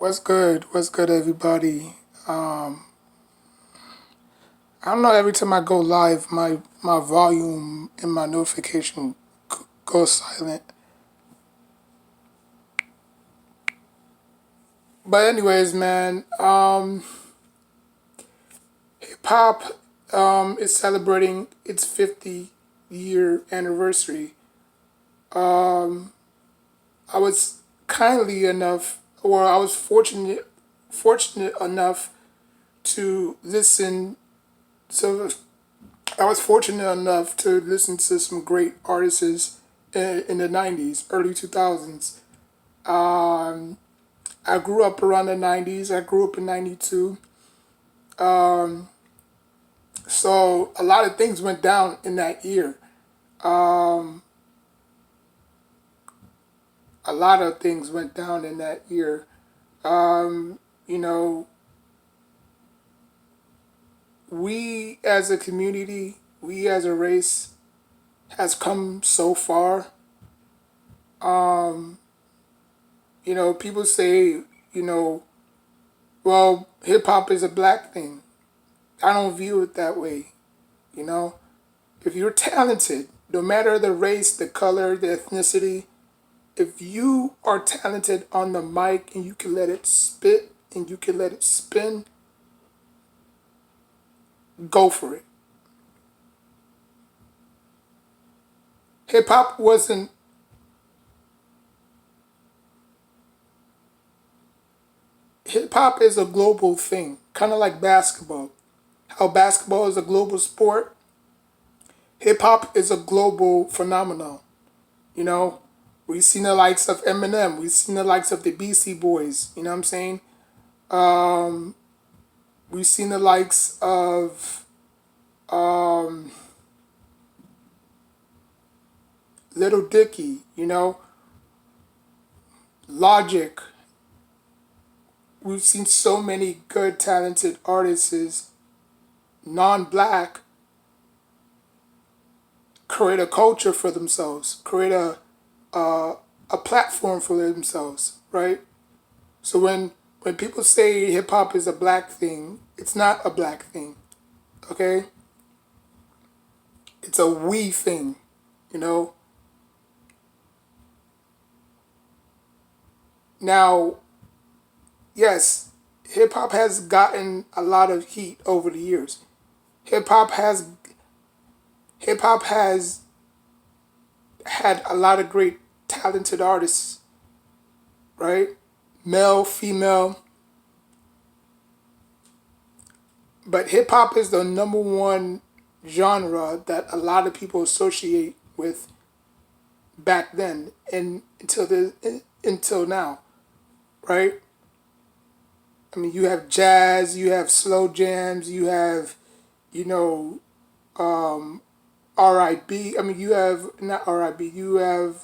What's good? What's good, everybody? Um, I don't know. Every time I go live, my volume and my notification goes silent. But anyways, man, hip hop is celebrating its 50-year anniversary. I was kindly enough, or I was fortunate enough to listen. So I was fortunate enough to listen to some great artists in the 90s, early 2000s. Um, I grew up around the 90s. I grew up in 92. So a lot of things went down in that year. Um, a lot of things went down in that year. You know, we as a community, we as a race has come so far. People say, you know, well, hip hop is a black thing. I don't view it that way. You know, if you're talented, no matter the race, the color, the ethnicity, if you are talented on the mic and you can let it spit and you can let it spin, go for it. Hip hop wasn't, hip hop is a global thing, kind of like basketball. How basketball is a global sport, hip hop is a global phenomenon. You know, we've seen the likes of Eminem, we've seen the likes of the BC Boys, you know what I'm saying? We've seen the likes of Little Dicky, Logic. We've seen so many good, talented artists, non-black, create a culture for themselves, create a platform for themselves, right? So when people say hip hop is a black thing, it's not a black thing, okay? It's a we thing, you know. Now, yes, hip hop has gotten a lot of heat over the years. Hip hop has hip hop has had a lot of great talented artists, right? Male, female, but hip hop is the number one genre that a lot of people associate with back then and until now, right? I mean, you have jazz, you have slow jams, you have, you know, R&B. I mean, you have not R&B. You have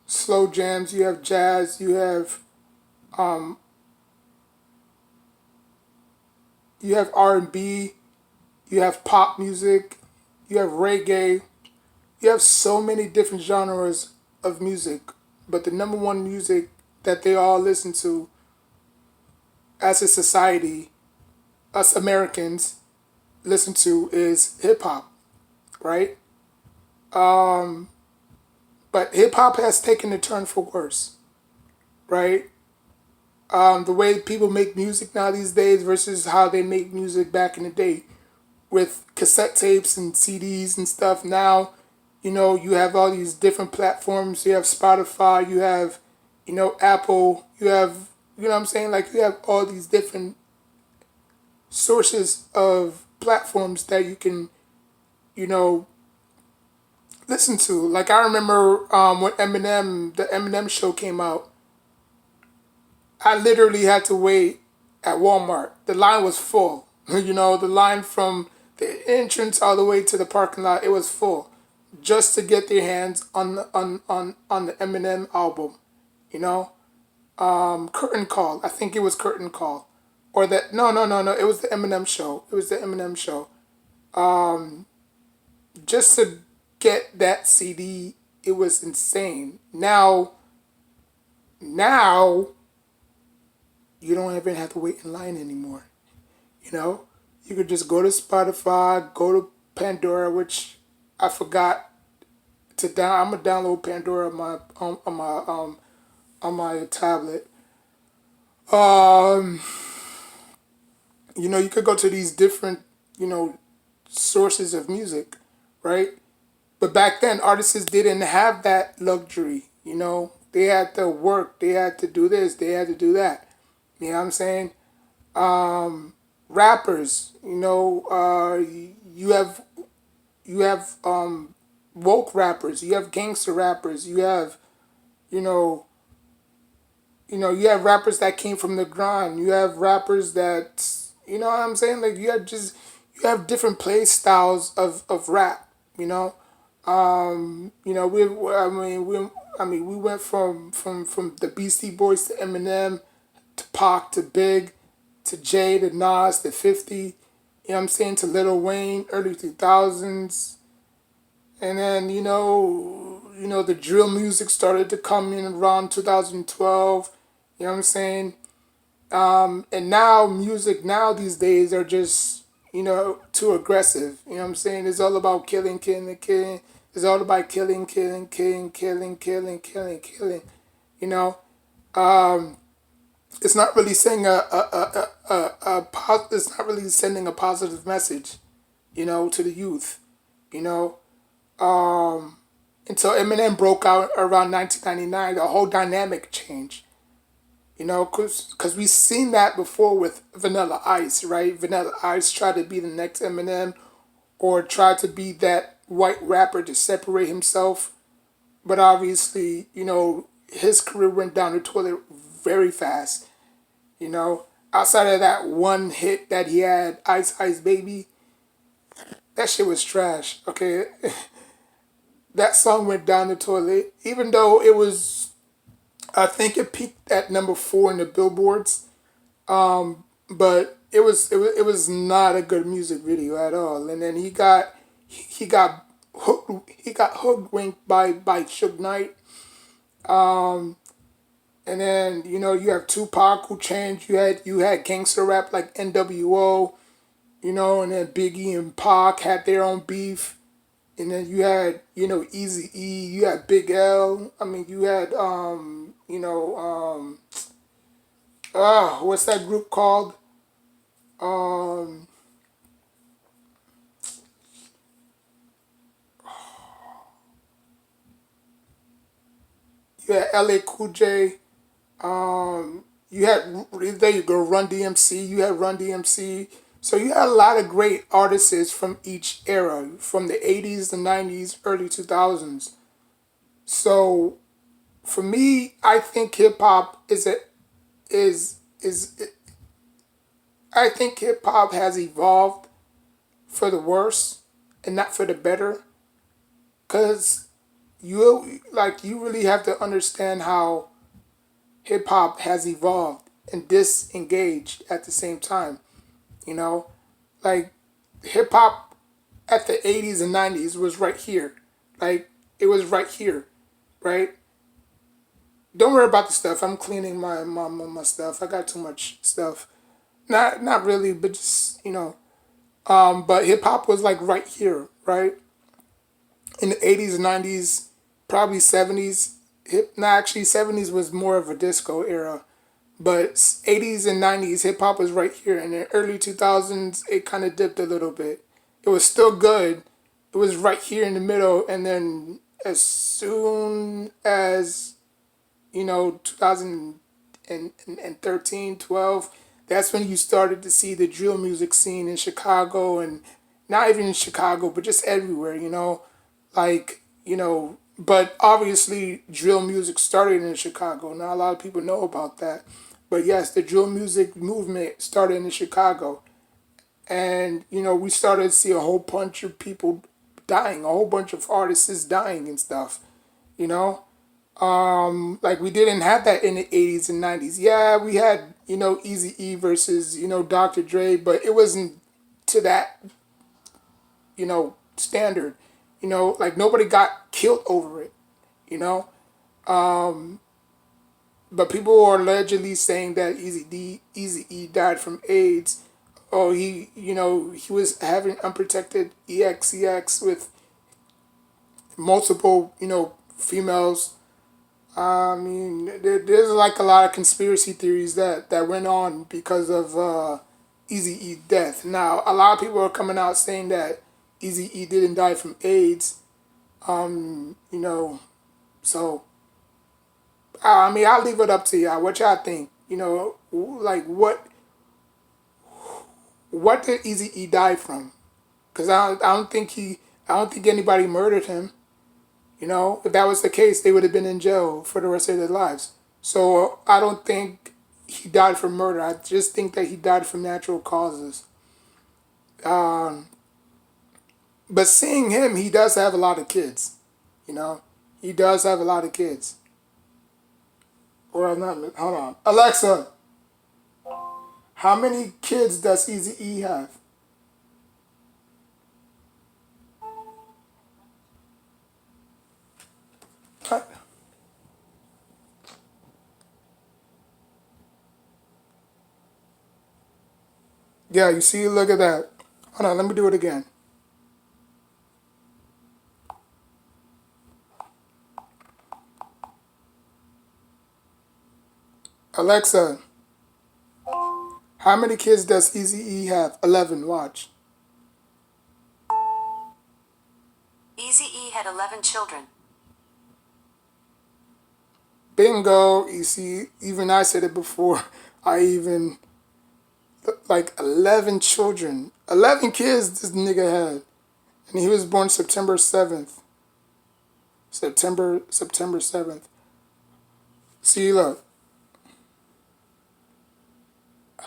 slow jams. You have jazz. You have R&B. You have pop music. You have reggae. You have so many different genres of music, but the number one music that they all listen to as a society, us Americans listen to is hip hop, right? But hip hop has taken a turn for worse, right? The way people make music now these days versus how they make music back in the day with cassette tapes and CDs and stuff. Now, you have all these different platforms. You have Spotify, you have, Apple, you have, you know what I'm saying? Like, you have all these different sources of platforms that you can, you know, listen to. Like, I remember when the Eminem show came out, I literally had to wait at Walmart. The line was full. The line from the entrance all the way to the parking lot, it was full, just to get their hands on the Eminem album. You know, Curtain Call. I think it was Curtain Call, or that. No, no, no, no. It was the Eminem show. It was the Eminem show. Just to get that CD, it was insane. Now Now you don't even have to wait in line anymore. You know, you could just go to Spotify, go to Pandora, which I forgot to down. I'm gonna download Pandora on my tablet. Um, you could go to these different you know sources of music, right? But back then, artists didn't have that luxury. They had to work, they had to do this, they had to do that. You know what I'm saying? Rappers, you have woke rappers, you have gangster rappers, you know, you have rappers that came from the grind. You have rappers that, you know what I'm saying? Like you have different play styles of rap. You know, we we went from the Beastie Boys to Eminem to Pac to Big to Jay to Nas to 50. You know what I'm saying, to Lil Wayne, early 2000s, and then the drill music started to come in around 2012. You know what I'm saying? And now music now these days are just too aggressive. You know what I'm saying? It's all about killing, killing, killing. It's all about killing, killing, killing, killing, killing, killing, killing. You know, it's not really saying it's not really sending a positive message. To the youth. You know, until Eminem broke out around 1999, the whole dynamic changed. Because we've seen that before with Vanilla Ice, right? Vanilla Ice tried to be the next Eminem or tried to be that white rapper to separate himself. But obviously, his career went down the toilet very fast. Outside of that one hit that he had, Ice Ice Baby, that shit was trash, okay? That song went down the toilet, even though I think it peaked at number 4 in the billboards. But it was not a good music video at all. And then he got hoodwinked by Suge Knight. And then you have Tupac who changed. You had gangster rap like NWO. And then Biggie and Pac had their own beef. And then you had Easy E. You had Big L. I mean, you had what's that group called? Um, you had LA Cool J. You had there you go, Run DMC. You had Run DMC. So you had a lot of great artists from each era, from the 80s, the 90s, early 2000s. So for me, I think hip hop is I think hip hop has evolved for the worse and not for the better. Cause you really have to understand how hip hop has evolved and disengaged at the same time. You know, like hip hop at the 80s and 90s was right here. Like it was right here, right? Don't worry about the stuff. I'm cleaning my stuff. I got too much stuff. Not really, but just but hip hop was like right here, right? In the 80s and 90s, probably 70s. Actually 70s was more of a disco era. But 80s and 90s, hip hop was right here. And in the early 2000s, it kind of dipped a little bit. It was still good. It was right here in the middle. And then as soon as 2013, 12, that's when you started to see the drill music scene in Chicago, and not even in Chicago, but just everywhere, like, but obviously drill music started in Chicago. Not a lot of people know about that. But yes, the drill music movement started in Chicago. And, we started to see a whole bunch of people dying, a whole bunch of artists dying and stuff, you know? Like we didn't have that in the 80s and 90s. Yeah, we had, Easy E versus, Dr. Dre, but it wasn't to that, standard. Like nobody got killed over it, you know? but people are allegedly saying that Easy E died from AIDS. Oh, he was having unprotected EXEX with multiple, females. I mean, there's like a lot of conspiracy theories that went on because of Easy E death. Now, a lot of people are coming out saying that Easy E didn't die from AIDS. You know, so I mean, I'll leave it up to y'all. What y'all think? Like what did Easy E die from? Because I don't think anybody murdered him. If that was the case, they would have been in jail for the rest of their lives. So I don't think he died from murder. I just think that he died from natural causes. Um, but seeing him, he does have a lot of kids. You know, he does have a lot of kids. Or I'm not. Hold on, Alexa. How many kids does Easy E have? Uh, Yeah, you see, look at that. Hold on, let me do it again. Alexa, how many kids does Easy E have? 11. Watch. Eazy-E had 11 children. Bingo. You see, even I said it before. I even like 11 children, 11 kids. This nigga had, and he was born September 7th. September 7th. See, look,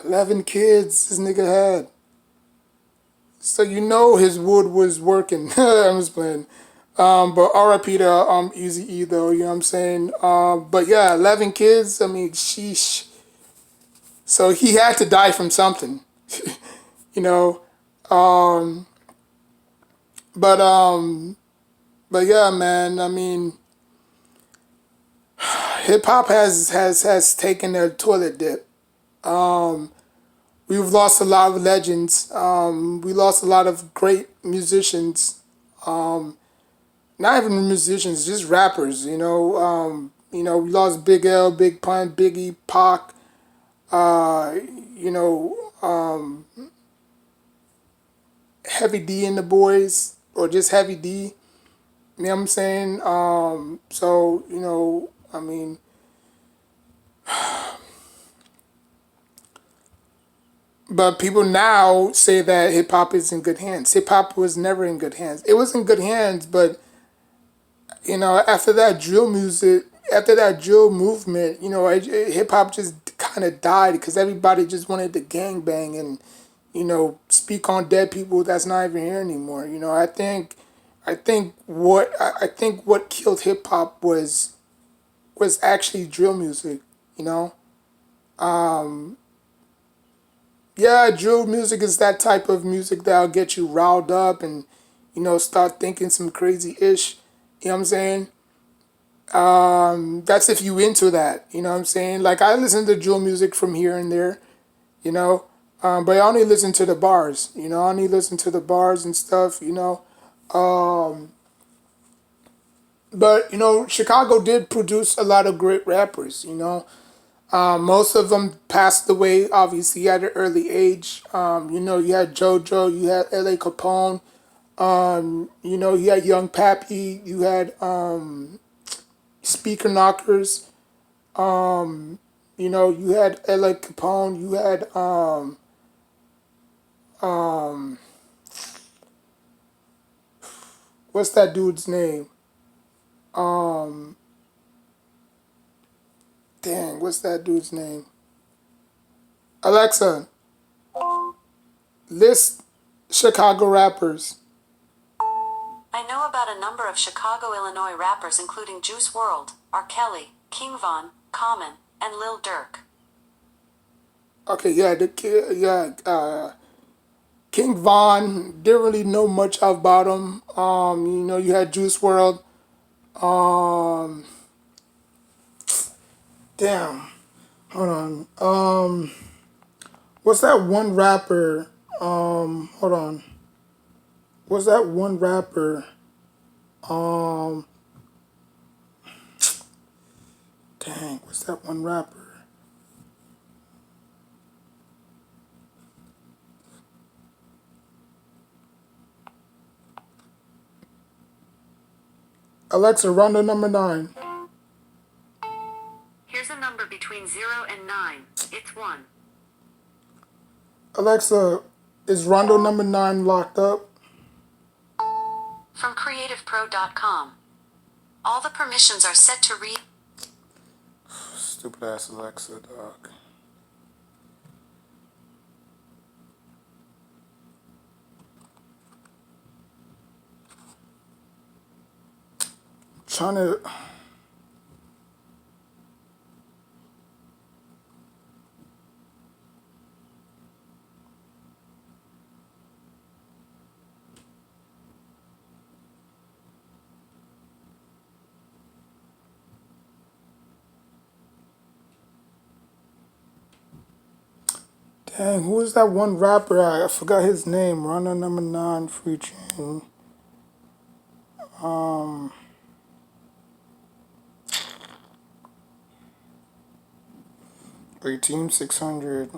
11 kids. This nigga had. So his wood was working. I'm just playing. But R.I.P. to Easy E though. You know what I'm saying. But yeah, 11 kids. I mean, sheesh. So he had to die from something. you know. Um, but but yeah, man. I mean, hip hop has taken a toilet dip. Um, we've lost a lot of legends. We lost a lot of great musicians. Um, Not even musicians, just rappers. We lost Big L, Big Pun, Biggie, Pac. Uh, you know, Heavy D and the boys, or just Heavy D. You know what I'm saying? So I mean, but people now say that hip hop is in good hands. Hip hop was never in good hands. It was in good hands, but after that drill music, after that drill movement, hip hop just kind of died because everybody just wanted to gang bang and speak on dead people that's not even here anymore. I think what killed hip hop was actually drill music. You know, yeah, drill music is that type of music that'll get you riled up and start thinking some crazy ish. You know what I'm saying? That's if you into that. You know what I'm saying? Like I listen to drill music from here and there. You know, but I only listen to the bars. I only listen to the bars and stuff. Um, but Chicago did produce a lot of great rappers. Most of them passed away obviously at an early age. You had JoJo, you had L.A. Capone. You had Young Pappy, you had Speaker Knockers. You had L.A. Capone, you had um, what's that dude's name? Um, what's that dude's name? Alexa, list Chicago rappers. I know about a number of Chicago, Illinois rappers including Juice WRLD, R. Kelly, King Von, Common, and Lil Durk. Okay, yeah, King Von, didn't really know much about him. You had Juice WRLD. Um, Damn. Hold on. What's that one rapper? Hold on. What's that one rapper? Um, Dang. What's that one rapper? Alexa, Rondo number 9. Here's a number between 0 and 9. It's 1. Alexa, is Rondo number 9 locked up? From CreativePro.com. All the permissions are set to read. Stupid ass Alexa, dog. Trying to. Dang, who is that one rapper? I forgot his name. Rondo number 9 featuring. Um, 18600.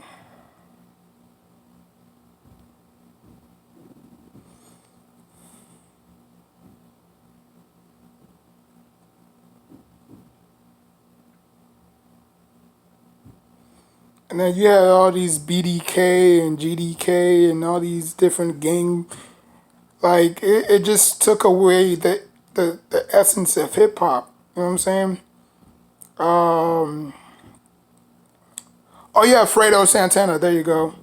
And then you had all these BDK and GDK and all these different gang. Like, it just took away the essence of hip hop. You know what I'm saying? Um, oh, yeah, Fredo Santana. There you go.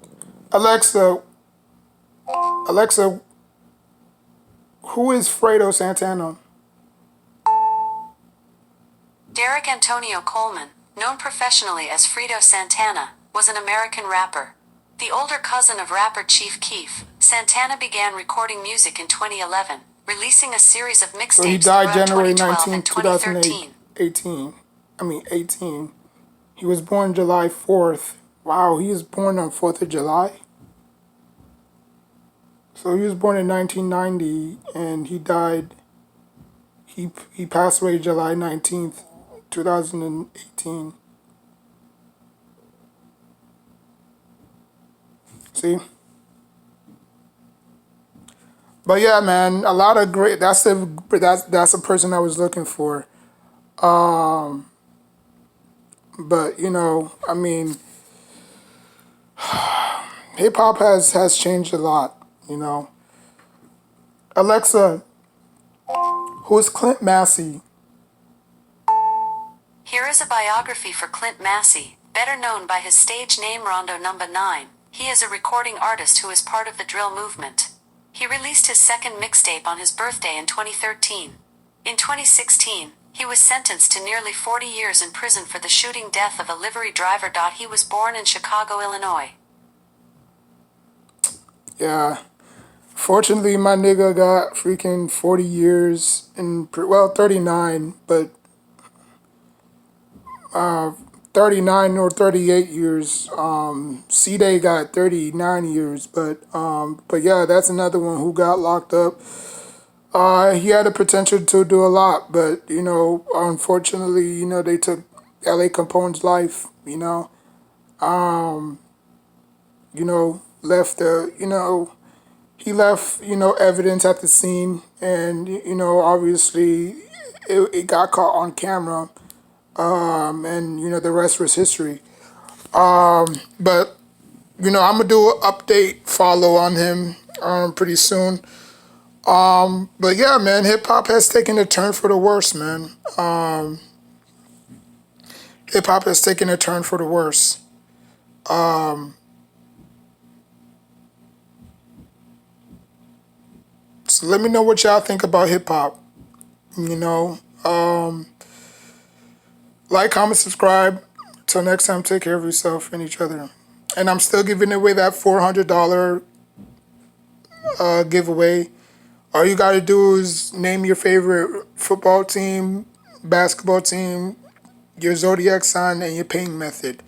Alexa, Alexa, who is Fredo Santana? Derek Antonio Coleman, known professionally as Fredo Santana, was an American rapper. The older cousin of rapper Chief Keef, Santana began recording music in 2011, releasing a series of So he mixtapes died throughout January 2012 19th, and 2013. 2018. 18. He was born July 4th. Wow, he was born on 4th of July? So he was born in 1990 and he died, he passed away July 19th, 2018. See? But yeah, man, a lot of great. That's a person I was looking for. Um, but you know, I mean, hip hop has changed a lot. You know, Alexa, who's Clint Massey? Here is a biography for Clint Massey, better known by his stage name Rondo number 9. He is a recording artist who is part of the drill movement. He released his second mixtape on his birthday in 2013. In 2016, he was sentenced to nearly 40 years in prison for the shooting death of a livery driver. He was born in Chicago, Illinois. Yeah. Fortunately, my nigga got freaking 40 years well, 39, but 39 or 38 years. C-Day got 39 years, but yeah, that's another one who got locked up. He had the potential to do a lot, but you know, unfortunately, you know, they took L.A. Capone's life. You know, left the, you know, he left, you know, evidence at the scene, and you know, obviously, it got caught on camera, and you know, the rest was history. But you know, I'm gonna do an update follow on him pretty soon. But yeah, man, hip hop has taken a turn for the worse, man. Hip hop has taken a turn for the worse. So let me know what y'all think about hip hop. You know, like, comment, subscribe. Till next time, take care of yourself and each other. And I'm still giving away that $400 giveaway. All you gotta do is name your favorite football team, basketball team, your zodiac sign, and your paying method.